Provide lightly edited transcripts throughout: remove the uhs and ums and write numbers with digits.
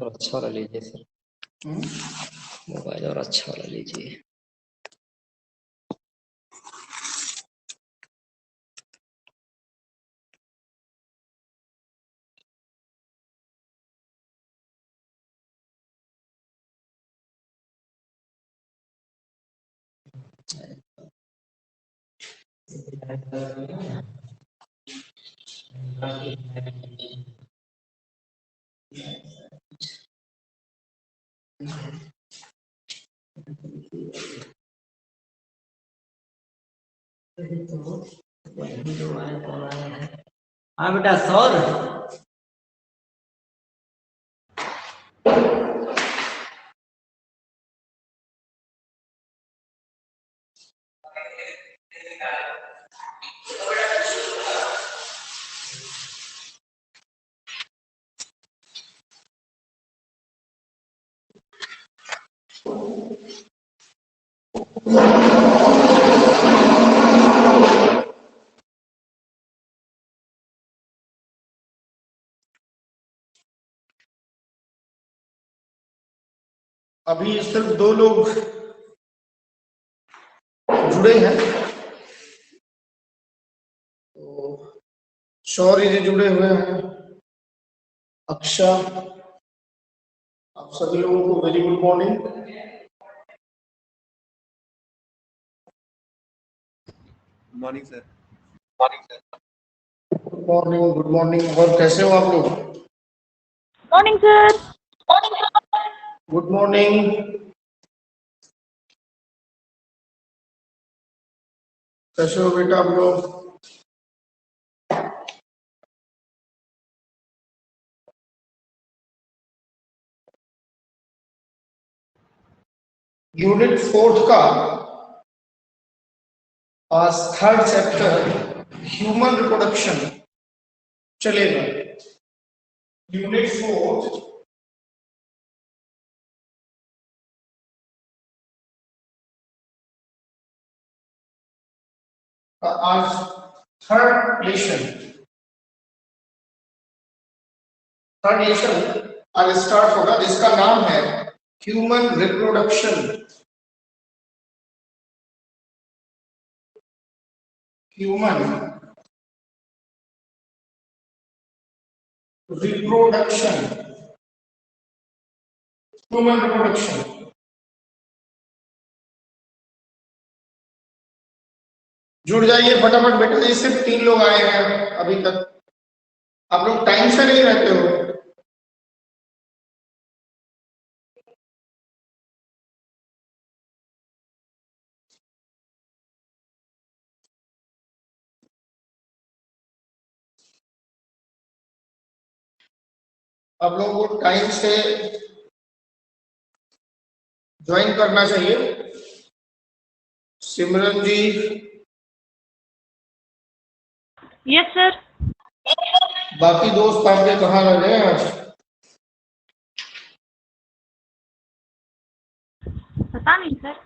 और अच्छा वाला लीजिए सर, मोबाइल और अच्छा वाला लीजिए। हाँ बेटा सौर, अभी सिर्फ 2 लोग जुड़े हैं, तो शौर्य जी जुड़े हुए हैं, अक्षा, आप सभी लोगों को very good morning. Morning sir. Good morning. और कैसे हो आप लोग? Morning sir. Good morning. कैसे हो बेटा आप लोग? यूनिट 4 का आज 3rd चैप्टर ह्यूमन रिप्रोडक्शन चलेगा। यूनिट 4 का आज 3rd लेसन आज स्टार्ट होगा, जिसका नाम है human reproduction. Human reproduction, human reproduction. जुड़ जाइए फटाफट बेटा जी, सिर्फ 3 लोग आए हैं अभी तक। आप लोग टाइम से नहीं रहते हो। आप लोगों को टाइम से ज्वाइन करना चाहिए। सिमरन जी, यस सर। बाकी दोस्त आपके कहाँ रह गए आज? पता नहीं सर।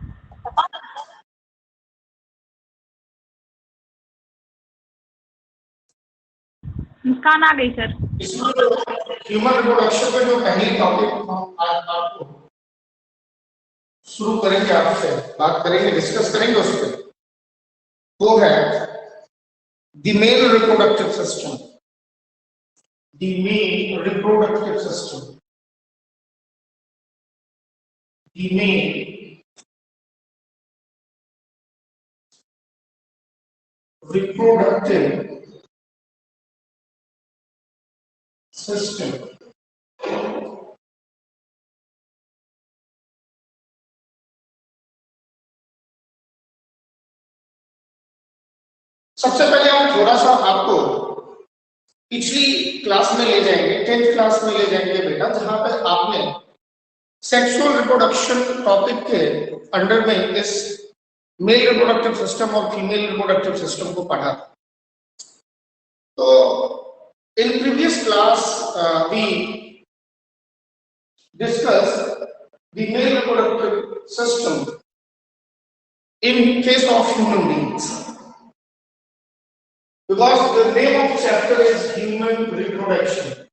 मुस्कान आ गई सर। इसमें ह्यूमन रिप्रोडक्शन में जो पहली टॉपिक हम आज आपको शुरू करेंगे, आपसे बात करेंगे, डिस्कस करेंगे उस पर, वो है the male reproductive system. The male reproductive system, the male reproductive system. सबसे पहले हम थोड़ा सा आपको पिछली क्लास में ले जाएंगे, 10th क्लास में ले जाएंगे बेटा, जहां पर आपने सेक्सुअल रिप्रोडक्शन टॉपिक के अंडर में इस मेल रिप्रोडक्टिव सिस्टम और फीमेल रिप्रोडक्टिव सिस्टम को पढ़ा। तो in previous class we discuss the male reproductive system in case of human beings, because the name of chapter is human reproduction.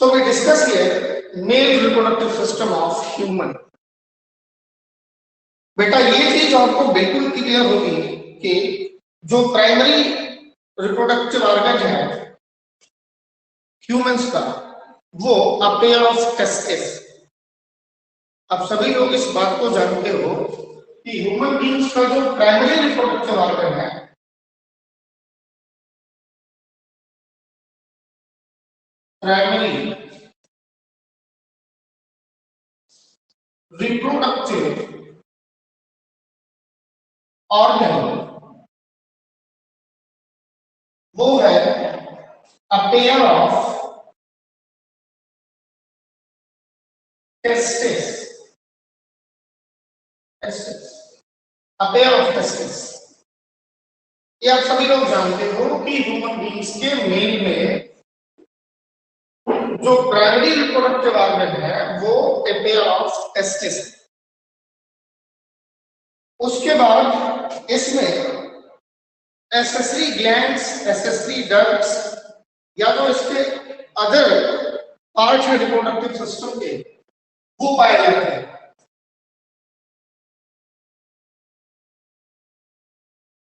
So we discuss here male reproductive system of human. बेटा ये चीज आपको बिल्कुल clear होगी कि जो primary reproductive organ है humans का वो अ पेयर ऑफ टेस्टिस। आप सभी लोग इस बात को जानते हो कि ह्यूमन बीइंग्स का जो प्राइमरी रिप्रोडक्टिव ऑर्गन है प्राइमरी रिप्रोडक्टिव ऑर्गन वो है a pair of testis. A pair of testis ये आप सभी लोग जानते हो कि ह्यूमन बीइंग्स के मेल में जो प्राइमरी रिप्रोडक्टिव ऑर्गन है वो ए पेयर ऑफ टेस्टिस। उसके बाद इसमें एसेसरी ग्लैंड्स, एसेसरी डक्ट्स या तो इसके अदर पार्ट्स है रिप्रोडक्टिव सिस्टम के वो पाए जाते हैं।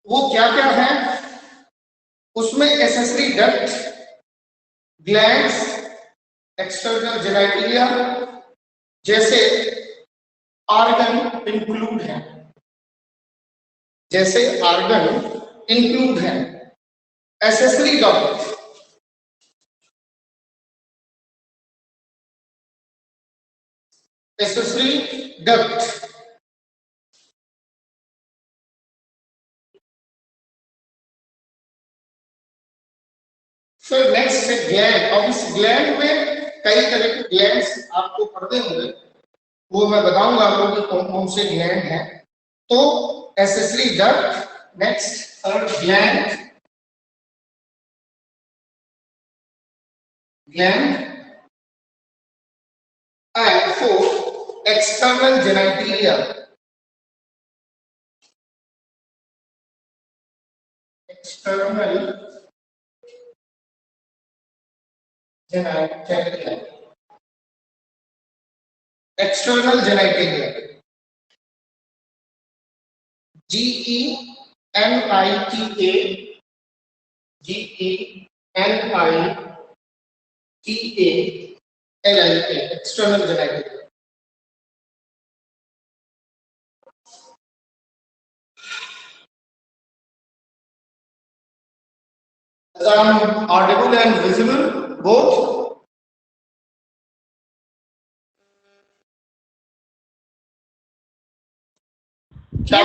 वो क्या क्या है उसमें accessory duct, glands, external genitalia जैसे ऑर्गन इंक्लूड है, जैसे ऑर्गन इंक्लूड है। एसेसरी डक्ट, एसेसरी डक्ट फिर नेक्स्ट है ग्लैंड। और इस ग्लैंड में कई तरह के ग्लैंड्स आपको पढ़ने होंगे, वो मैं बताऊंगा आपको कि कौन कौन से ग्लैंड हैं। तो accessory duct, next third gland, and fourth external genitalia. External genitalia, external genitalia, GENITA, GENITALIA, external genitalia. I'm audible and visible both. क्या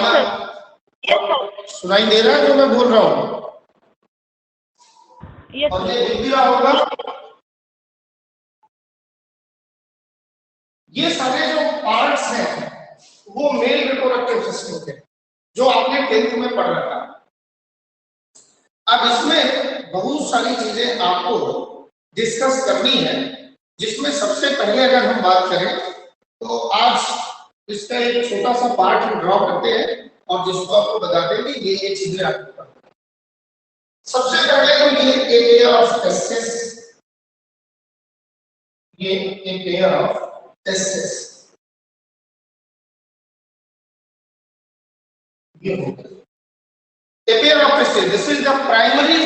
Yes, sir. मैं सुनाई दे रहा है जो मैं बोल रहा हूँ? Yes, और sir. ये दिख भी रहा होगा। ये सारे जो पार्ट्स हैं वो मेल रिप्रोडक्टिव सिस्टम के जो आपने 10th में पढ़ रखा। अब इसमें बहुत सारी चीजें आपको डिस्कस करनी है, जिसमें सबसे पहले अगर हम बात करें तो आज इसका एक छोटा सा पार्ट हम ड्रॉ करते हैं और जिसको आपको बता दें कि ये चीजें आपको पढ़नी है। सबसे पहले तो ये एक पेयर ऑफ टेस्टिस, ये एक पेयर ऑफ टेस्टिस ये होगा a pair of testes. This is the primary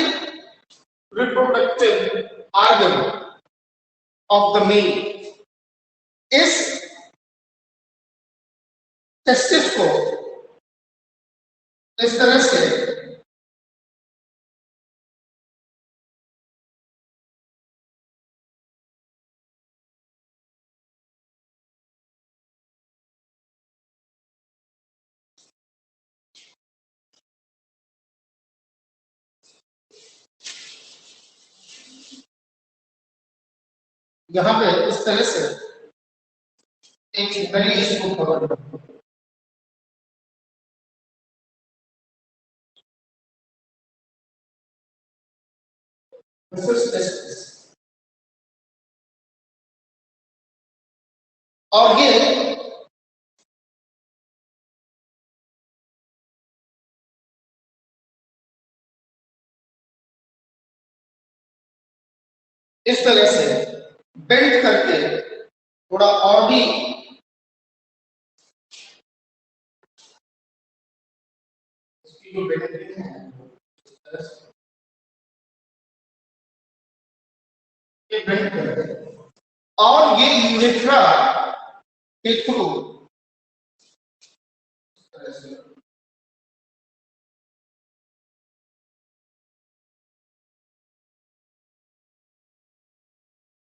reproductive organ of the male. इस टेस्टिस को इस तरह से यहां पे इस तरह से एक नली इसको कवर करो। This is testis. और ये इस तरह से बेंड करके थोड़ा और भी इसकी जो बेंडिंग है ये बेंड करके और ये यूरेथ्रा के through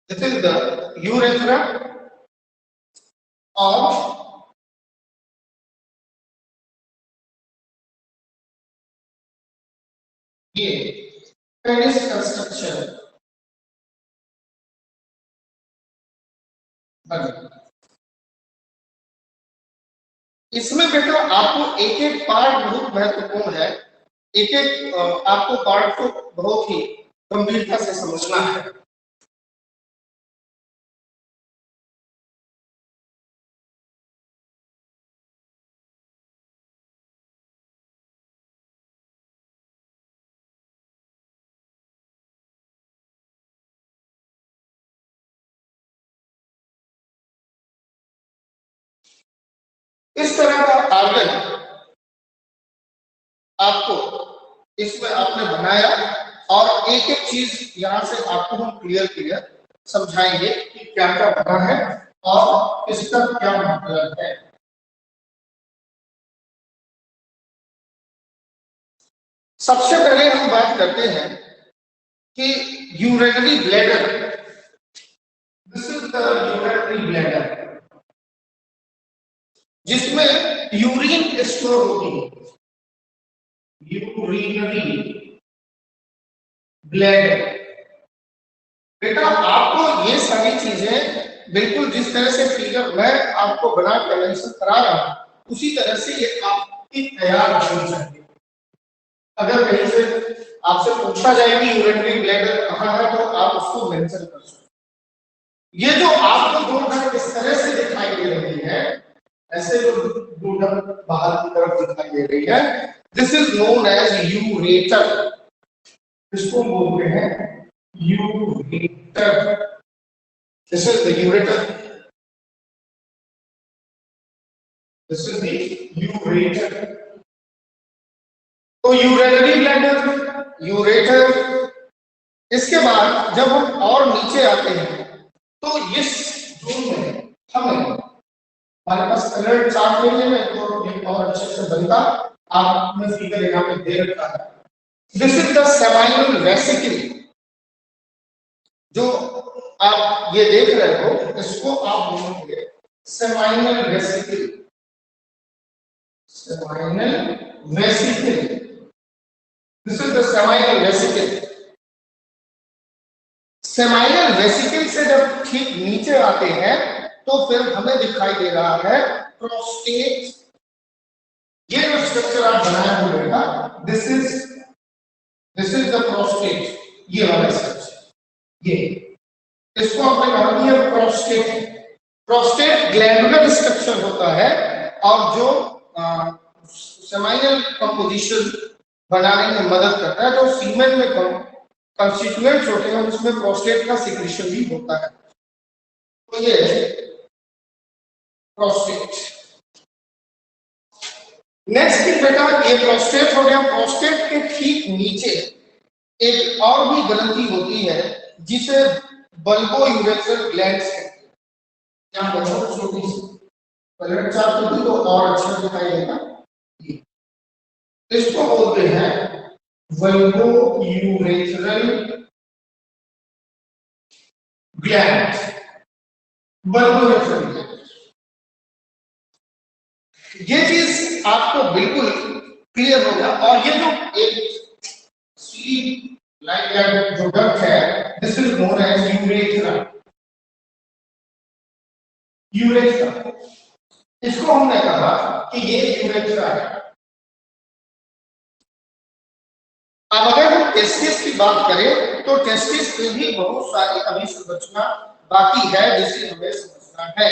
this is the urethra of ये पेनिस कंस्ट्रक्शन इसमें बेटा आपको एक एक पार्ट बहुत महत्वपूर्ण है, एक एक आपको पार्ट को बहुत ही गंभीरता से समझना है। इस तरह का आर्गन आपको इसमें आपने बनाया और एक एक चीज यहां से आपको हम क्लियर समझाएंगे कि क्या क्या बना है और इसका क्या मतलब है। सबसे पहले हम बात करते हैं कि urinary bladder, this is the urinary bladder जिसमें यूरिन स्टोर होती है, यूरिनरी ब्लैडर। बेटा आपको ये सारी चीजें बिल्कुल जिस तरह से फिगर मैं आपको बना कर मेंशन करा रहा हूं उसी तरह से ये आपकी तैयार होनी चाहिए। अगर कहीं से आपसे पूछा जाए कि यूरिनरी ब्लैडर कहाँ है तो आप उसको मेंशन कर सकते। ये जो आपको दो ढक इस तरह से दिखाई दे रही है, ऐसे जो दो ढक बाहर की तरफ दिखाई दे रही है, this is known as ureter. इसको बोलते हैं ureter. This is the ureter, this is the ureter. तो यूरिनरी ब्लैडर, यूरेटर। इसके बाद जब हम और नीचे आते हैं तो इस जोन में हमें हमारे पास कलर चार्ट ले लेंगे तो एक और अच्छे से बनता। आपने फिगर यहाँ पे दे रखा है, this is the seminal vesicle. जो आप ये देख रहे हो इसको आप बोलेंगे seminal vesicle, seminal vesicle. This is the seminal vesicle. Seminal vesicle से जब ठीक नीचे आते हैं तो फिर हमें दिखाई दे रहा है प्रोस्टेट। ये जो स्ट्रक्चर आप बनाए हुए बेटा, दिस इज द प्रोस्टेट। ये वाला स्ट्रक्चर, ये इसको हमने कहा कि ये प्रोस्टेट। प्रोस्टेट ग्लैंडुलर स्ट्रक्चर होता है और जो सेमाइनल कंपोजिशन बनाने में मदद करता है। जो सीमेन में कंस्टिट्यूएंट्स होते हैं उसमें प्रोस्टेट का सिक्रीशन भी होता है। तो ये प्रोस्टेट। नेक्स्ट की बेटा ये प्रोस्टेट हो गया। प्रोस्टेट के ठीक नीचे एक और भी ग्रंथि होती है जिसे बल्बो यूरेथ्रल ग्लैंड्स कहते हैं। क्या बहुत छोटी सी कलर चार्ट होगी तो और अच्छा दिखाई देगा। इसको बोलते हैं bulbo urethral gland, bulbo urethral gland. ये चीज आपको बिल्कुल क्लियर होगा। और ये जो एक स्लीप लाइक जो डक्ट है, this is known as urethra. Urethra, इसको हमने कहा कि ये यूरेथ्रा है। अब अगर हम टेस्टिस की बात करें तो टेस्टिस में भी बहुत सारी अभी संरचना बाकी है जिसे हमें समझना है।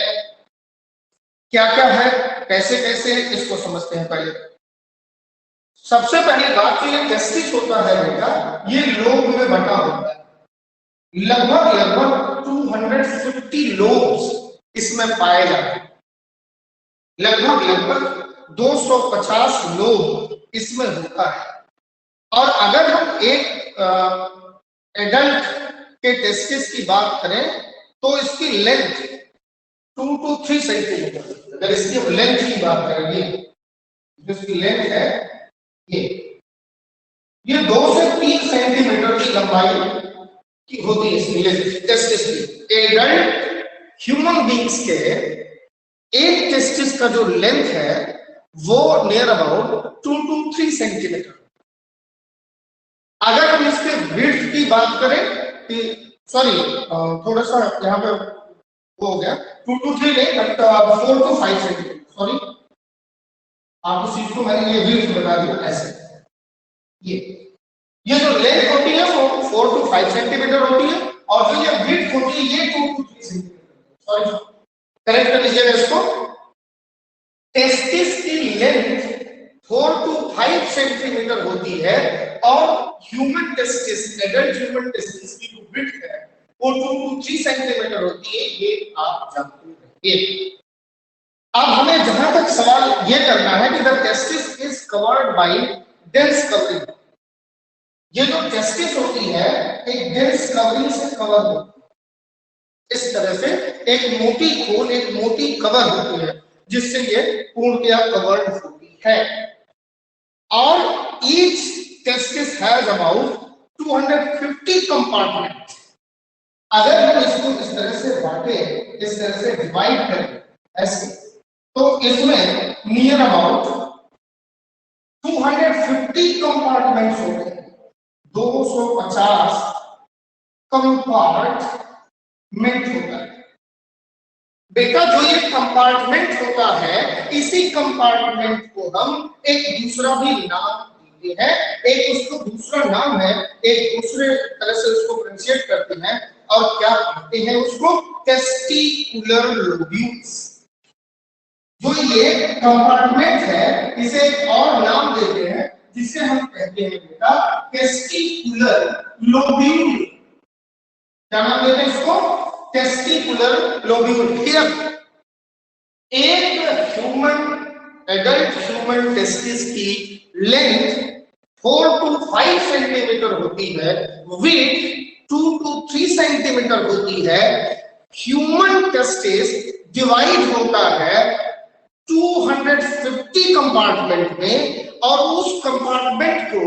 क्या क्या है, कैसे कैसे, इसको समझते हैं। पहले सबसे पहली बात तो ये टेस्टिस होता है बेटा, ये लोब में बटा होता है। लगभग 2 250 लोब्स इसमें पाए जाते हैं। लगभग 250 लोब इसमें होता है। और अगर हम एक एडल्ट के टेस्टिस की बात करें तो इसकी लेंथ 2 to 3 सेंटीमीटर। अगर इसकी हम लेंथ की बात करेंगे, जो इसकी लेंथ है ये 2 से 3 सेंटीमीटर की लंबाई की होती है इसकी लेंथ टेस्टिस की। एडल्ट ह्यूमन बींग्स के एक टेस्टिस का जो लेंथ है वो नियर अबाउट 2 to 3 सेंटीमीटर। अगर हम इसके विड्थ की बात करें कि सॉरी थोड़ा सा यहाँ पे वो हो गया 2 to 3 नहीं बट 4 to 5 सेंटीमीटर। सॉरी आपको चीज को मैंने ये विड्थ बता दिया ऐसे। ये जो लेंथ होती है वो 4 to 5 सेंटीमीटर होती है और जो ये विड्थ होती है ये 2 to 3 सेंटीमीटर। सॉरी करेक्ट कर लीजिएगा इसको। टेस्टिस की लेंथ 4 to 5 सेंटीमीटर होती है और human testis adult human testis की जो विड्थ है वो 2 to 3 सेंटीमीटर होती है। ये आप जानते हैं। अब हमें जहां तक सवाल ये करना है कि the testis is covered by dense covering. ये जो टेस्टिस होती है एक डेंस कवरिंग से कवर होती है। इस तरह से एक मोटी खोल एक मोटी कवर होती है जिससे ये पूर्णतया कवर्ड होती है। और each testis has about 250 compartment. अगर हम इसको इस तरह से बांटे, इस तरह से डिवाइड करें ऐसे, तो इसमें नियर अबाउट 250 कंपार्टमेंट्स होते हैं। 250 कंपार्टमेंट होता है। बेटा जो ये कंपार्टमेंट होता है इसी कंपार्टमेंट को हम एक दूसरा भी नाम देते हैं। एक उसको दूसरा नाम है, एक दूसरे तरह से उसको प्रोनाउंसिएट करते हैं और क्या कहते हैं उसको? Testicular lobules. जो ये कंपार्टमेंट है इसे एक और नाम देते हैं जिसे हम कहते हैं बेटा टेस्टिकुलर लोब्यूल। क्या नाम देते हैं इसको? Testicular lobule. एक एडल्ट ह्यूमन टेस्टिस की लेंथ 4 to 5 सेंटीमीटर होती है, विड्थ 2 to 3 सेंटीमीटर होती है। ह्यूमन टेस्टिस डिवाइड होता है 250 कंपार्टमेंट में और उस कंपार्टमेंट को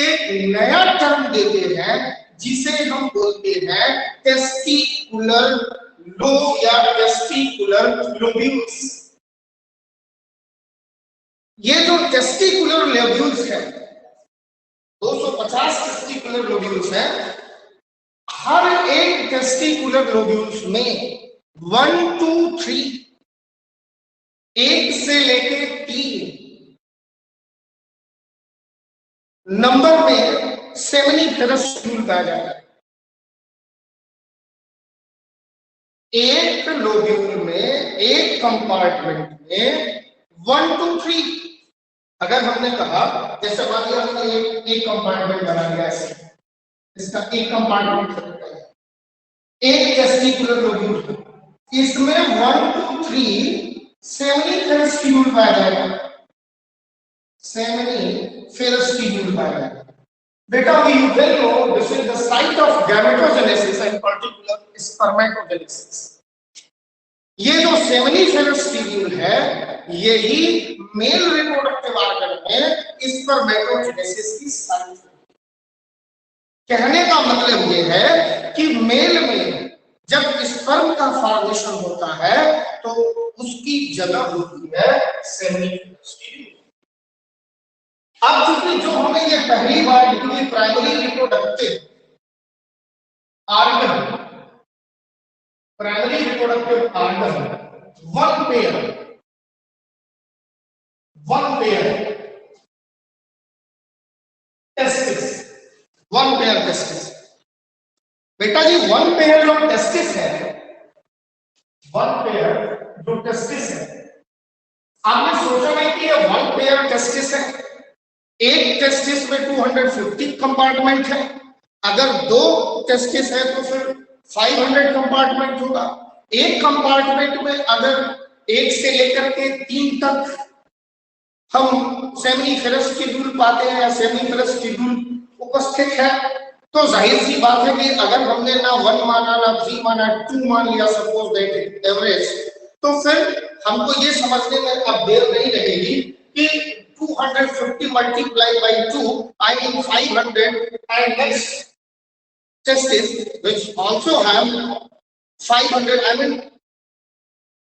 एक नया टर्म देते हैं जिसे हम बोलते हैं टेस्टिकुलर लोब या टेस्टिकुलर लोब्यूल्स। ये जो टेस्टिकुलर लोब्यूल्स है 250 टेस्टिकुलर लोब्यूल्स है। हर एक टेस्टिकुलर लोब्यूल्स में 1 to 3 1 से लेके 3 नंबर में सेमिनिफेरस ट्यूब पाया जाता है। एक लोब्यूल में एक कंपार्टमेंट में 1 to 3 अगर हमने कहा जैसे मान लिया हमने एक कंपार्टमेंट बना लिया ऐसे, इसका एक कंपार्टमेंट है, एक टेस्टिकुलर लोब्यूल, इसमें 1 to 3 सेमिनिफेरस ट्यूब पाया जाएगा। सेमिनिफेरस ट्यूब पाया जाएगा। बेटा we will know this is the site of gametogenesis and particular spermatogenesis। ये जो सेमिनिफेरस ट्यूब है यही मेल रिप्रोडक्टिव ऑर्गन में स्पर्मेटोजेनेसिस की साइट है। कहने का मतलब ये है कि मेल में जब स्पर्म का फॉर्मेशन होता है तो उसकी जगह होती है सेमिनिफेरस ट्यूब। अब चूंकि जो हमें ये पहली बार लिखी primary reproductive organ, primary reproductive organ one pair testis. बेटा जी वन पेयर जो टेस्टिस है, वन पेयर जो टेस्टिस है, आपने सोचा नहीं कि ये वन पेयर टेस्टिस है। एक टेस्टिस में 250 कंपार्टमेंट है, अगर 2 टेस्टिस है तो फिर 500 कंपार्टमेंट होगा। एक कंपार्टमेंट में अगर 1 से लेकर के 3 तक हम सेमिनिफेरस शेड्यूल पाते हैं या सेमिनिफेरस शेड्यूल उपस्थित है, तो जाहिर सी बात है कि अगर हमने ना 1 माना ना 3 माना 2 मान लिया सपोज दैट एवरेज, तो फिर हमको ये समझने में अब देर नहीं लगेगी कि 250 multiplied by 2 I mean 500 and next testes which also have 500 I mean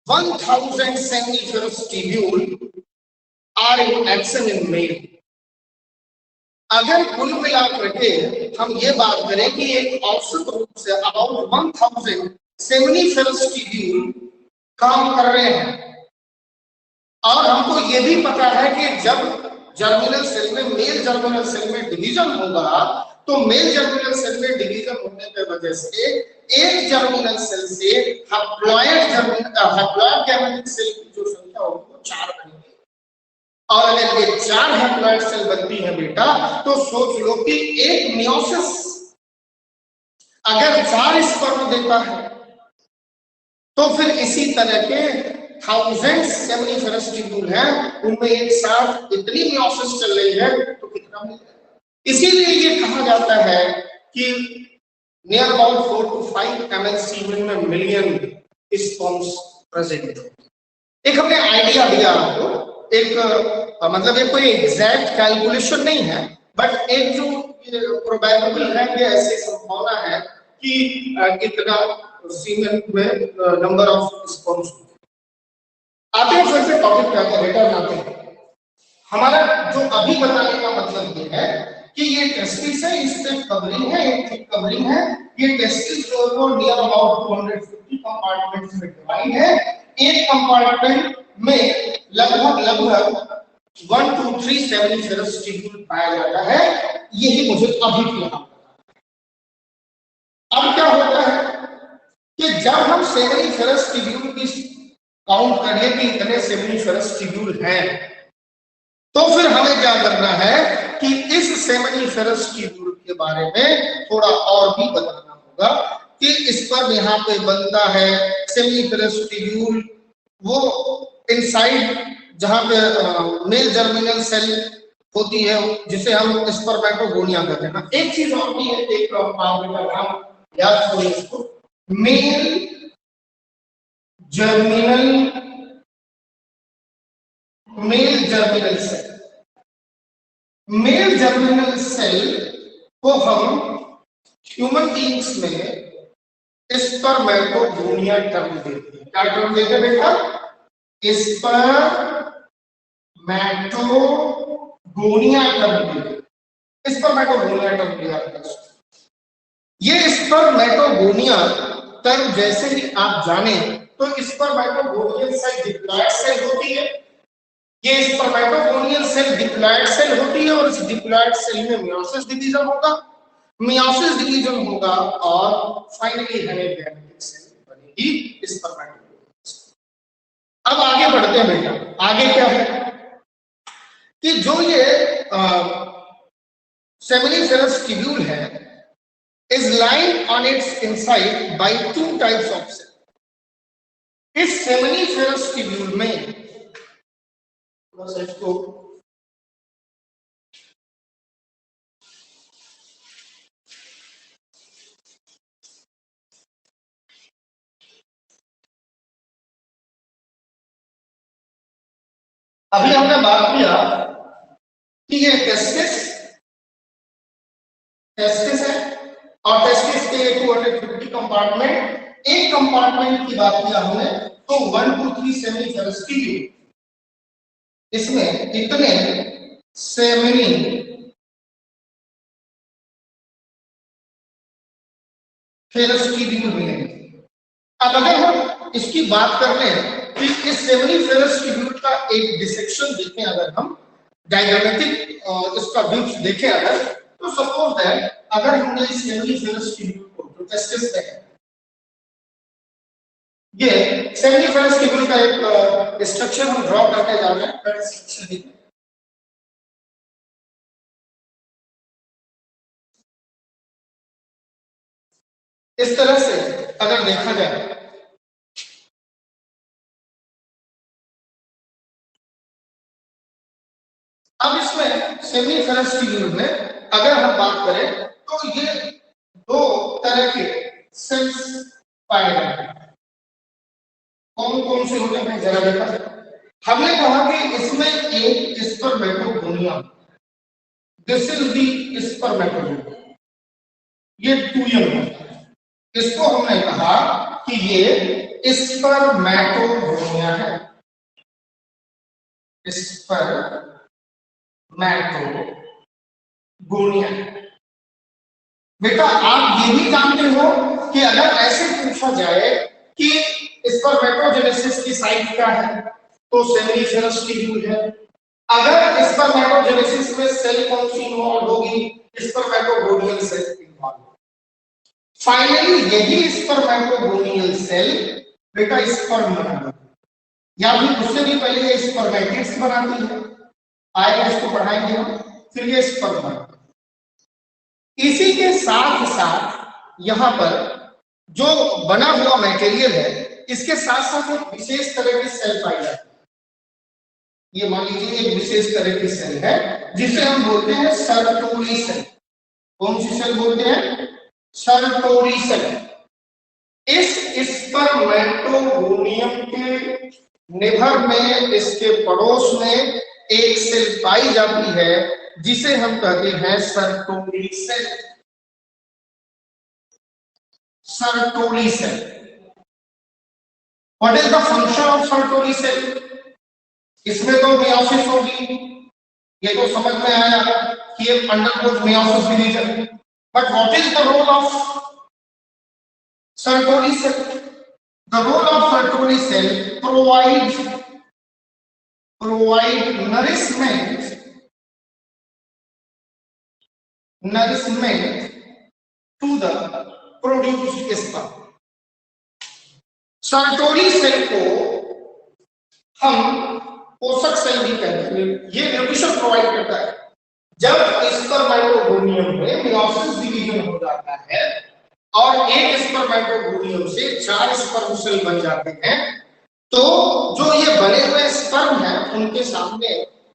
1000 seminiferous tubule are in action in male। अगर कुल मिलाकर के हम ये बात करें कि एक औसत रूप से अबाउट 1000 सेमिनिफेरस ट्यूब्यूल काम कर रहे हैं, और हमको ये भी पता है कि जब जर्मिनल सेल में मेल जर्मिनल सेल में डिवीजन होगा, तो मेल जर्मिनल सेल में डिवीजन होने की वजह से एक जर्मिनल सेल से हैप्लॉइड गैमेटिक सेल की जो संख्या होगी वो 4 बनेगी। और अगर ये 4 हैप्लॉइड सेल बनती है बेटा, तो सोच लो कि एक मियोसिस अगर 4 स्पर्म देता है, तो फिर इसी तरह के 1000 सेमिनिफेरस ट्यूब्यूल हैं, उनमें एक साथ इतनी मियोसिस चल रही है, तो कितना मिलेगा। इसीलिए ये कहा जाता है कि नियर अबाउट 4 to 5 ml सीमेन में मिलियन स्पर्म्स प्रेजेंट। एक हमने आइडिया दिया आपको, एक मतलब ये कोई एग्जैक्ट कैलकुलेशन नहीं है, बट एक जो प्रोबेबल है कि ऐसी संभावना है कि इतना सीमेन में नंबर ऑफ स्पर्म्स। आते हैं फिर से टॉपिक पे, आते रिटर्न आते हैं। हमारा जो अभी बताने का मतलब ये है कि ये टेस्टिस है, इस पे कवरिंग है, एक थिक कवरिंग है। ये टेस्टिस जो है वो नियर अबाउट 250 कंपार्टमेंट्स में डिवाइड है। एक कंपार्टमेंट में लगभग 1 to 3 सेमिनिफेरस ट्यूब्यूल पाया जाता है। यही मुझे अभी फिलहाल अब क्या होता है कि जब हम सेमिनिफेरस ट्यूब्यूल की काउंट करें कि इतने सेमिनिफेरस ट्यूब्यूल हैं, तो फिर हमें क्या करना है कि इस सेमिनिफेरस ट्यूब्यूल के बारे में थोड़ा और भी बताना होगा कि इस पर यहाँ पे बनता है सेमिनिफेरस ट्यूब्यूल, वो इनसाइड जहां पे मेल जर्मिनल सेल होती है जिसे हम स्पर्मेटोगोनिया कहते हैं। एक चीज और भी है, एक नाम याद करो इसको, male germinal cell. Male germinal cell को हम ह्यूमन बीइंग्स में स्पर्मेटोगोनिया टर्म देते हैं। क्या टर्म देते हैं बेटा? स्पर्मेटोगोनिया टर्म देते हैं। स्पर्मेटोगोनिया टर्म दिया है। ये स्पर्मेटोगोनिया टर्म जैसे ही आप जाने, तो स्पर्मेटोगोनियल सेल डिप्लॉयड सेल होती है। ये स्पर्मेटोगोनियल सेल डिप्लॉयड सेल होती है, और इस डिप्लॉयड सेल में मियोसिस डिवीजन होगा। मियोसिस डिवीजन होगा और फाइनली हमें गैमेटिक सेल बनेगी स्पर्मेटोगोनियल सेल। अब आगे बढ़ते हैं बेटा। आगे क्या है कि जो ये सेमिनिफेरस ट्यूब्यूल है is lined on its inside by 2 types of cell। इस सेमिनिफेरस ट्यूब्यूल में बस इसको अभी हमने बात किया कि ये टेस्टिस है, और टेस्टिस के 250 कंपार्टमेंट। एक कंपार्टमेंट की बात किया हमने तो 1 to 3 सेमिनिफेरस ट्यूब्यूल, इसमें इतने सेमिनिफेरस ट्यूब्यूल मिलेंगे। अब अगर हम इसकी बात कर लें कि इस सेमिनिफेरस ट्यूब्यूल का एक डिसेक्शन देखें, अगर हम डायग्रामेटिक इसका व्यूज देखें अगर, तो सपोज दैट अगर हमने इस सेमिनिफेरस ट्यूब्यूल को जो टेस्टिस है, ये सेमिनिफेरस ट्यूब्यूल का एक स्ट्रक्चर हम ड्रॉ करके जा रहे हैं। इस तरह से अगर देखा जाए अब इसमें सेमी फेरस ट्यूब्यूल में अगर हम बात करें तो ये दो तरह के सेल्स पाए जाते हैं। कौन कौन से होते हैं जरा देखा जाए। हमने कहा कि इसमें एक spermatogonia, this is the spermatogonia, ये टूयम है। इसको हमने कहा कि ये स्पर्मेटोगोनिया है, स्पर्मेटोगोनिया। बेटा आप ये भी जानते हो कि अगर ऐसे पूछा जाए कि स्पर्मेटोजेनेसिस की साइट क्या है तो सेमिनिफेरस ट्यूब्यूल है। अगर स्पर्मेटोजेनेसिस में सेल कौन सी इन्वॉल्व होगी, स्पर्मेटोगोनियल सेल इन्वॉल्व। फाइनली यही स्पर्मेटोगोनियल सेल बेटा स्पर्म बनाती है, या फिर उससे भी पहले ये स्पर्मेटिड्स बनाती है, आएगा इसको पढ़ाएंगे हम, फिर ये स्पर्म बनाती है। इसी के साथ साथ यहां पर जो बना हुआ मटेरियल है इसके साथ साथ एक विशेष तरह की सेल पाई जाती है। ये मान लीजिए एक विशेष तरह की सेल है जिसे हम बोलते हैं सर्टोरी सेल। कौन सी सेल बोलते हैं? Sertoli cell. इस स्पर्मेटोगोनियम के निभर में, इसके पड़ोस में एक सेल पाई जाती है जिसे हम कहते हैं Sertoli cell. Sertoli cell. What is the function of Sertoli cell? इसमें तो मियोसिस होगी, ये तो समझ में आया कि ये undergoes meiosis division. But what is the role of Sertoli cell? The role of Sertoli cell provide nourishment to the produced sperm. Sertoli cell को हम पोषक सेल भी कहते हैं। ये न्यूट्रिशन प्रोवाइड करता है। जब स्पर्मेटोगोनियम में मियोसिस डिवीजन हो जाता है और एक स्पर्मेटोगोनियम से 4 स्पर्म सेल बन जाते हैं, तो जो ये बने हुए स्पर्म हैं उनके सामने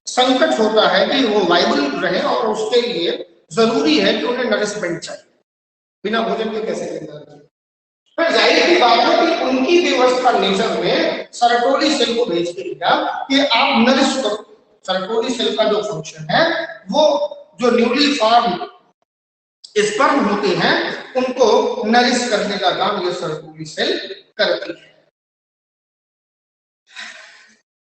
संकट होता है कि वो वाइबल रहे और उसके लिए जरूरी है कि उन्हें नरिशमेंट चाहिए। बिना भोजन के कैसे जिंदा रहें? फिर जाहिर सी बात है कि उनकी व्यवस्था नेचर में सर्टोली सेल को भेज के दिया कि आप नरिश करो। सर्टोली सेल का जो फंक्शन है वो जो न्यूली फॉर्म स्पर्म होते हैं उनको नरिश करने का काम ये सर्टोली सेल करती है।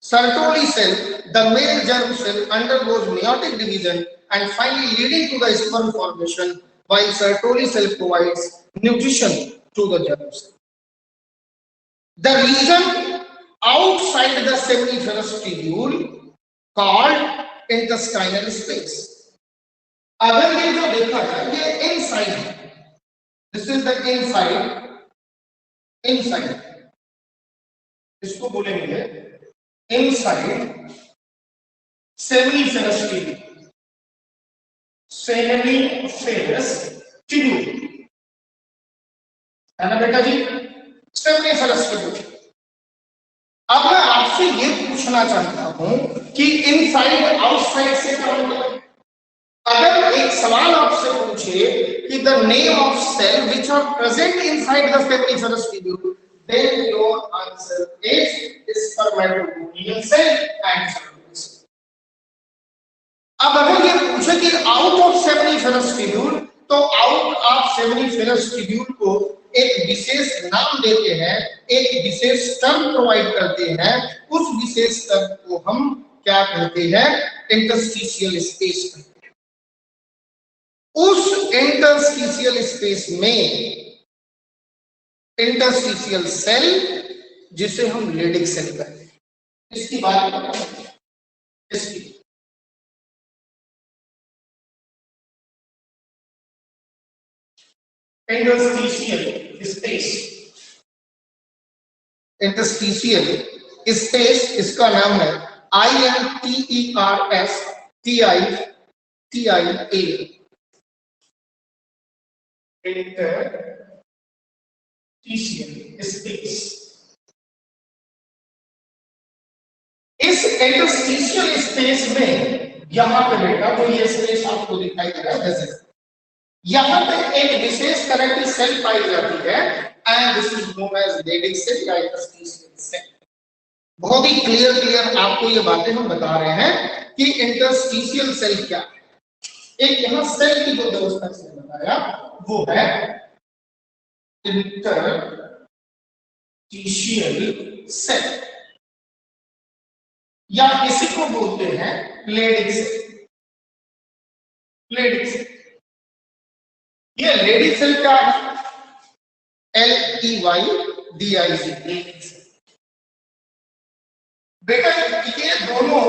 Sertoli cell, the male germ cell undergoes meiotic division and finally leading to the sperm formation, while Sertoli cell provides nutrition to the germ cell. The region outside the seminiferous tubule called intestinal space. अगर ये जो देखा जाए ये inside है, this is the inside, इसको बोलेंगे inside seminiferous tubule, seminiferous tubule है ना बेटा जी, सेमिनिफेरस ट्यूब्यूल। अब मैं आपसे ये पूछना चाहता हूं कि इनसाइड आउटसाइड से क्या मतलब? अगर एक सवाल आपसे पूछे कि the name of cell which are present inside the seminiferous tubule, then your answer is spermatogonial cell and Sertoli cell. अब अगर ये पूछे कि आउट ऑफ सेमिनिफेरस ट्यूब्यूल, तो आउट ऑफ सेमिनिफेरस ट्यूब्यूल को एक विशेष नाम देते हैं, एक विशेष टर्म प्रोवाइड करते हैं। उस विशेष टर्म को हम क्या कहते हैं? इंटरस्टिशियल स्पेस कहते हैं। उस इंटरस्टिशियल स्पेस में इंटरस्टिशियल सेल जिसे हम लेडिक सेल कहते हैं, इसकी बात करते हैं। इसकी इंटरस्टिशियल स्पेस, इसका नाम है INTERSTIA। Interstitial space. इस इंटरस्टिशियल स्पेस में यहां पे बेटा जो ये स्पेस आपको दिखाई दे रहा है, यहां पे एक विशेष तरह की सेल पाई जाती है and this is known as Leydig cell या इंटरस्टिशियल सेल। बहुत ही क्लियर आपको ये बातें हम बता रहे हैं कि इंटरस्टिशियल सेल क्या है। एक यहां सेल की जो व्यवस्था से बताया वो है इंटरस्टिशियल सेल, या इसी को बोलते हैं लेडिंग सेल। लेडिंग सेल, ये लेडिंग सेल क्या है? LEYDIG। बेटा ये दोनों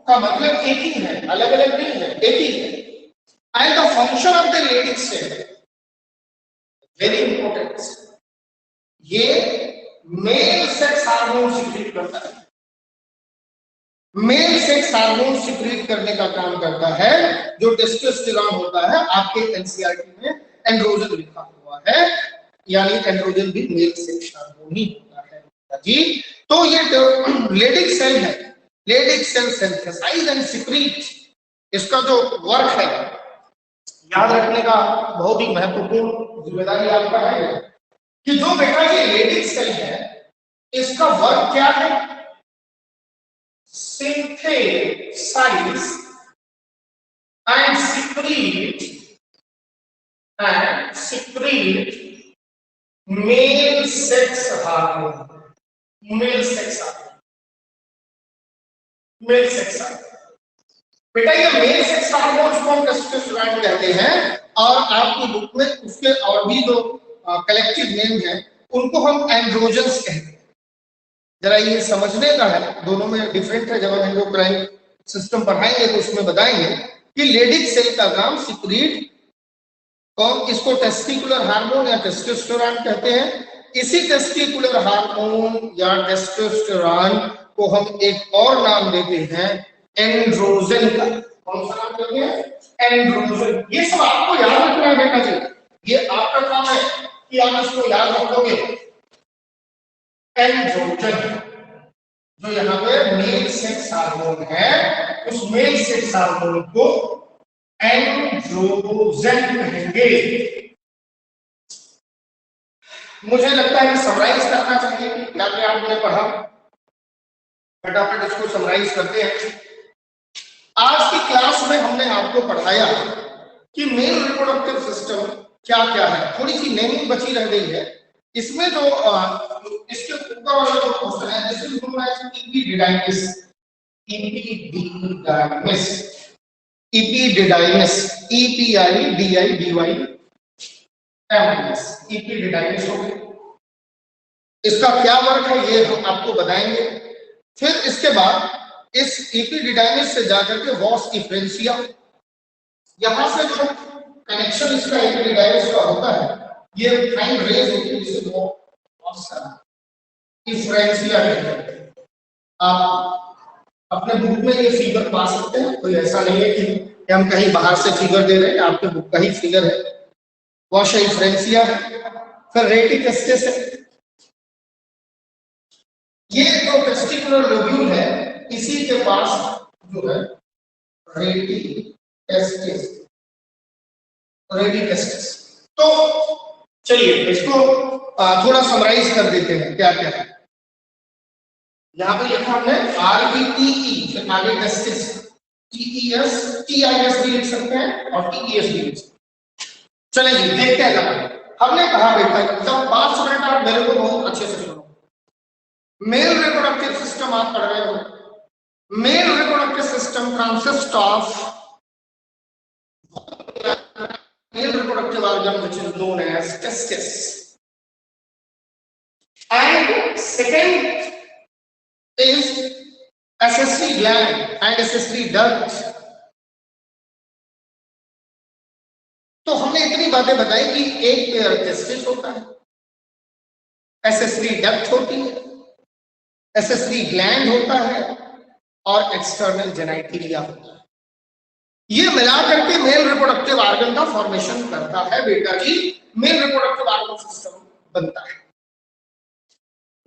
का मतलब एक ही है, अलग अलग नहीं है, एक ही है। And the function of the Leydig cell very important, ये मेल सेक्स हार्मोन सीक्रेट करता है। मेल सेक्स हार्मोन सीक्रेट करने का काम करता है जो टेस्टोस्टेरोन होता है। आपके एनसीईआरटी में एंड्रोजन लिखा हुआ है, यानी एंड्रोजन भी मेल सेक्स हार्मोन ही होता है जी। तो ये लेडिंग सेल है, Leydig cell synthesize and secrete, इसका जो वर्क है याद रखने का बहुत ही महत्वपूर्ण जिम्मेदारी आपका है कि जो बेटा ये लेडिंग सेल है इसका वर्क क्या है? synthesize and secrete male sex hormone, male sex hormone, male sex hormone। बेटा ये मेल सेक्स हार्मोन्स को हम टेस्टोस्टेरोन कहते हैं, और आपकी बुक में उसके और भी जो कलेक्टिव नेम है उनको हम एंड्रोजन्स कहते हैं। जरा ये समझने का है, दोनों में डिफरेंट है। जब हम एंडोक्राइन सिस्टम पढ़ाएंगे तो उसमें बताएंगे कि लेडिंग सेल का काम सीक्रेट, और इसको टेस्टिकुलर हार्मोन या टेस्टोस्टेरोन कहते हैं। इसी टेस्टिकुलर हार्मोन या टेस्टोस्टेरोन को हम एक और नाम देते हैं एंड्रोजन का। कौन सा नाम देते हैं? एंड्रोजन। ये सब आपको याद रखना है बेटा जी, ये आपका काम है कि आप इसको याद रखोगे। एंड्रोजन जो यहाँ पे मेल सेक्स हार्मोन है, उस मेल सेक्स हार्मोन को एंड्रोजन कहेंगे। मुझे लगता है कि समराइज करना चाहिए कि क्या क्या आपने पढ़ा, फटाफट इसको समराइज करते हैं। आज की क्लास में हमने आपको पढ़ाया कि मेल रिप्रोडक्टिव सिस्टम क्या क्या है। थोड़ी सी नेमिंग बची रह गई है इसमें। जो इसके ऊपर वाला जो क्वेश्चन है, this is known as epididymis, epididymis, epididymis, EPIDIDY epididymis हो गया। इसका क्या वर्क है ये हम आपको बताएंगे। फिर इसके बाद इस एपिडिडाइमिस से जाकर के वॉस इफ्रेंसिया, यहां से जो कनेक्शन इसका एपिडिडाइमिस का होता है, ये फाइन रेज होती है जिसे वॉस इफ्रेंसिया कहते हैं। आप अपने बुक में ये फिगर पा सकते हैं, कोई ऐसा नहीं है कि हम कहीं बाहर से फिगर दे रहे हैं, आपके बुक का ही फिगर है। वॉश इफ्रेंसिया है, फिर रेटिकस्टिस है। ये जो टेस्टिकुलर लोब्यूल है इसी के पास जो है रेटिकस्टिस, रेटिकस्टिस। तो चलिए इसको थोड़ा समराइज कर देते हैं क्या क्या है। यहां पे लिखा हमने RBTE, फिर आगे टेस्टिस, TES, TIS भी लिख सकते हैं और TES भी लिख सकते हैं। चलिए देखते हैं। हमने कहा बेटा जब 5 मिनट आप मेरे को बहुत अच्छे से सुनो। मेल रिप्रोडक्टिव सिस्टम आप पढ़ रहे हो। Mail reproductive system consist of male reproductive organ which is known as testis, and second is accessory gland and accessory duct। तो हमने इतनी बातें बताई कि एक पेयर टेस्टिस होता है, accessory duct होती है, accessory gland होता है और एक्सटर्नल जेनिटलिया होता है। ये मिलाकर के मेल रिप्रोडक्टिव ऑर्गन का फॉर्मेशन करता है बेटा जी, मेल रिप्रोडक्टिव ऑर्गन सिस्टम बनता है।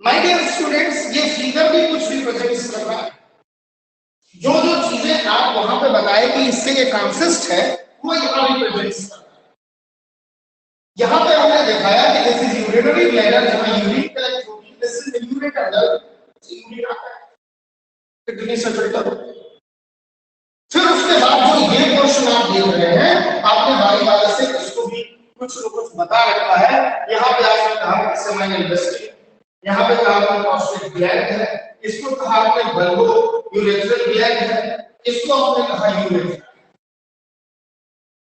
माय डियर स्टूडेंट्स, ये फिगर भी कुछ रिप्रेजेंट्स कर रहा है। जो जो चीजें आप वहां पे बताए कि इससे ये कंसिस्ट है, वो यहाँ रिप्रेजेंट्स कर रहा है। यहाँ पे हमने दिखाया कि दिस इज यूरिनरी ब्लैडर, जहां यूरिन कलेक्ट होती है, this is urine tunnel, urine आता है किडनी से फिल्टर। फिर उसके बाद जो ये पोर्शन आप देख रहे हैं, आपने बारी बारी से इसको भी कुछ न कुछ बता रखा है। यहाँ पे आपने कहा सेमाइनल वेस्टिबल, यहाँ पे कहा आपने प्रोस्टेट ग्लैंड है, इसको कहा आपने बल्बो यूरेथ्रल ग्लैंड है, इसको आपने कहा यूरेथ्रा।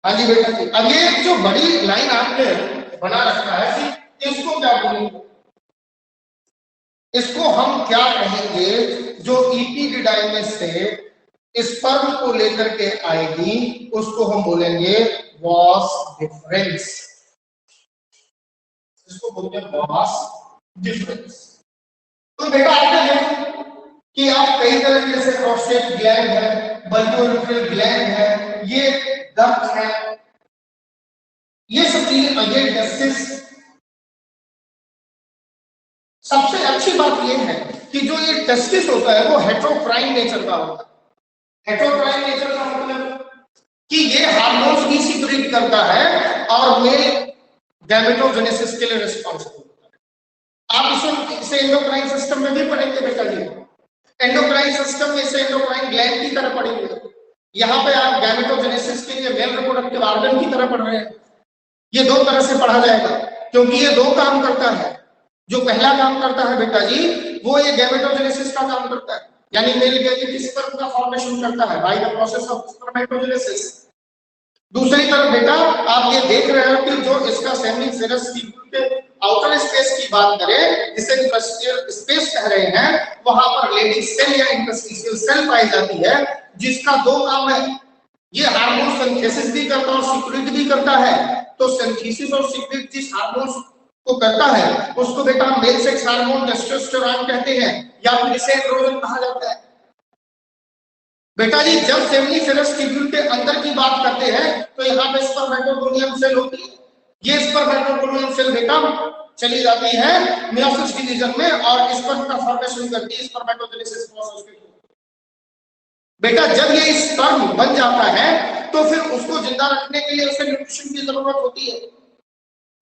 हाँ जी बेटा जी, अब ये जो बड़ी लाइन आपने बना रखा है कि इसको क्या बोलेंगे, इसको हम क्या कहेंगे, जो इपिडिडाइमिस से स्पर्म को लेकर के आएगी उसको हम बोलेंगे वॉस डिफरेंस, इसको बोलते हैं वॉस डिफरेंस। तो बेटा आपने देखो कि आप कई तरीके से प्रोस्टेट ग्लैंड है, बल्बोयूरेथ्रल ग्लैंड है, ये डक्ट है, ये सब चीजें, ये टेस्टिस। सबसे अच्छी बात ये है कि जो ये टेस्टिस होता है वो हेटेरोक्राइन नेचर का होता है। हेटेरोक्राइन नेचर का मतलब कि ये हार्मोन्स भी सीक्रेट करता है और मेल गैमेटोजेनेसिस के लिए रिस्पांसिबल होता है। आप इसे एंडोक्राइन सिस्टम में भी पढ़ेंगे बेटा जी, एंडोक्राइन सिस्टम में इसे एंडोक्राइन ग्लैंड की तरह पढ़ेंगे। यहाँ पे आप गैमेटोजेनेसिस के लिए मेल रिप्रोडक्टिव ऑर्गन की तरह पढ़ रहे हैं। ये दो तरह से पढ़ा जाएगा क्योंकि ये दो काम करता है। जो पहला काम करता है बेटा जी, वो ये गैमेटोजेनेसिस का काम करता है, यानी मेल गैमेट स्पर्म का फॉर्मेशन करता है by the process of spermatogenesis. दूसरी तरफ बेटा आप ये देख रहे हो कि जो इसका सेमिनिफेरस के आउटर स्पेस की बात करें, जिसे इंटरस्टिशियल स्पेस कह रहे हैं, वहां पर लेडिस सेल या इंटरस्टिशियल सेल पाई जाती है, जिसका दो काम है, ये हार्मोन सिंथेसिस भी करता है और सीक्रेट भी करता है। तो सिंथेसिस और सीक्रेट जिस हार्मोन को करता है उसको बेटा मेल सेक्स हार्मोन टेस्टोस्टेरोन कहते हैं, या फिर इसे एंड्रोजन कहा जाता है। बेटा जी जब सेमिनिफेरस ट्यूब्यूल के अंदर की बात करते हैं तो यहाँ पे स्पर्मेटोगोनियम सेल होती है। ये स्पर्मेटोगोनियम सेल बेटा चली जाती है मेयोसिस डिवीजन में और स्पर्म का फॉर्मेशन करती है स्पर्मेटोजेनेसिस प्रोसेस के थ्रू। बेटा जब ये स्पर्म बन जाता है तो फिर उसको जिंदा रखने के लिए उसे न्यूट्रिशन की जरूरत होती है।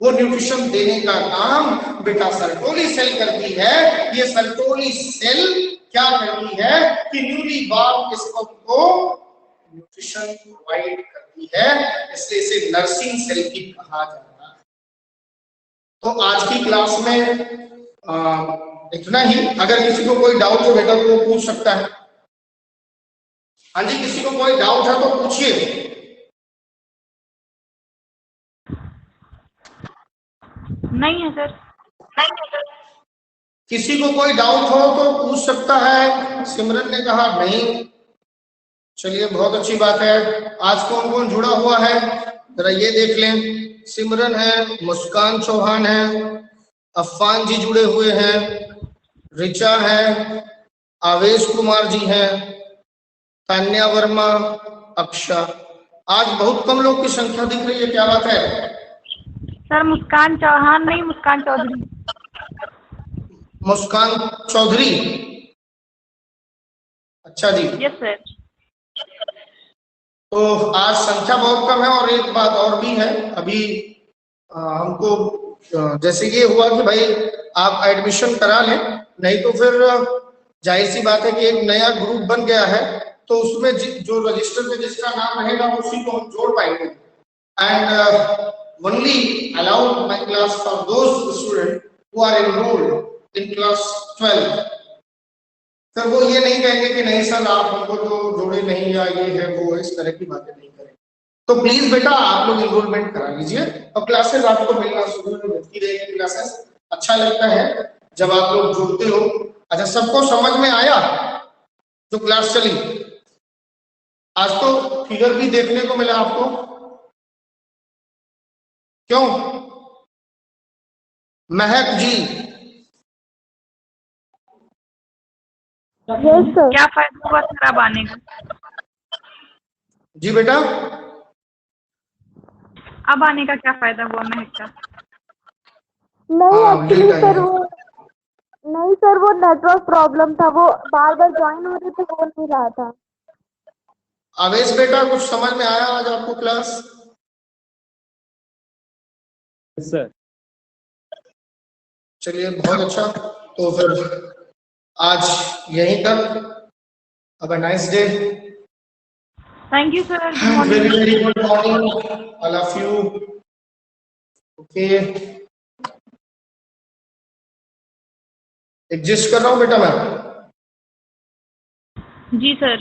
वो न्यूट्रिशन देने का काम बेटा सर्टोली सेल करती है। ये सर्टोली सेल क्या करती है कि न्यूली बॉर्न स्पर्म को न्यूट्रिशन प्रोवाइड करती है, इसलिए इसे नर्सिंग सेल भी कहा जाता है। तो आज की क्लास में इतना ही। अगर किसी को कोई डाउट हो बेटा तो वो पूछ सकता है। हाँ जी, किसी को कोई डाउट है तो पूछिए। नहीं है सर। किसी को कोई डाउट हो तो पूछ सकता है। सिमरन ने कहा नहीं, चलिए बहुत अच्छी बात है। आज कौन कौन जुड़ा हुआ है जरा ये देख लें। सिमरन है, मुस्कान चौहान है, अफान जी जुड़े हुए हैं, रिचा है, आवेश कुमार जी हैं, तान्या वर्मा, अक्षा। आज बहुत कम लोग की संख्या दिख रही है, क्या बात है? सर मुस्कान चौहान नहीं, मुस्कान चौधरी। मुस्कान चौधरी, अच्छा जी। Yes sir. तो आज संख्या बहुत कम है। और एक बात और भी है, अभी हमको जैसे ये हुआ कि भाई आप एडमिशन करा लें, नहीं तो फिर जाहिर सी बात है कि एक नया ग्रुप बन गया है तो उसमें जो रजिस्टर में जिसका नाम रहेगा उसी को हम जोड़ पाएंगे। And only allowed my class for those students who are enrolled in class 12। Sir वो ये नहीं कहेंगे कि नहीं सर आप हमको तो जोड़े नहीं या ये है वो है, इस तरह की बातें नहीं करेंगे। तो प्लीज बेटा आप लोग एनरोलमेंट करा लीजिए और क्लासेस आपको मिलना शुरू होती रहेगी। क्लासेस अच्छा लगता है जब आप लोग जुड़ते हो। अच्छा, सबको समझ में आया जो क्लास चली? आज तो फिगर भी देखने को मिला आपको, क्यों? महक जी, क्या फायदा हुआ सर अब आने का? जी बेटा अब आने का क्या फायदा हुआ महक का? नहीं एक्चुअली सर वो नहीं सर, वो नेटवर्क प्रॉब्लम था, वो बार बार ज्वाइन हो रहे थे, हो नहीं रहा था। आवेश बेटा, कुछ समझ में आया आज आपको क्लास? सर चलिए बहुत अच्छा। तो फिर आज यहीं तक। Have a nice day. Thank you sir, good very morning. Very good morning all of you. Okay, exist कर रहा हूँ बेटा मैं। जी सर।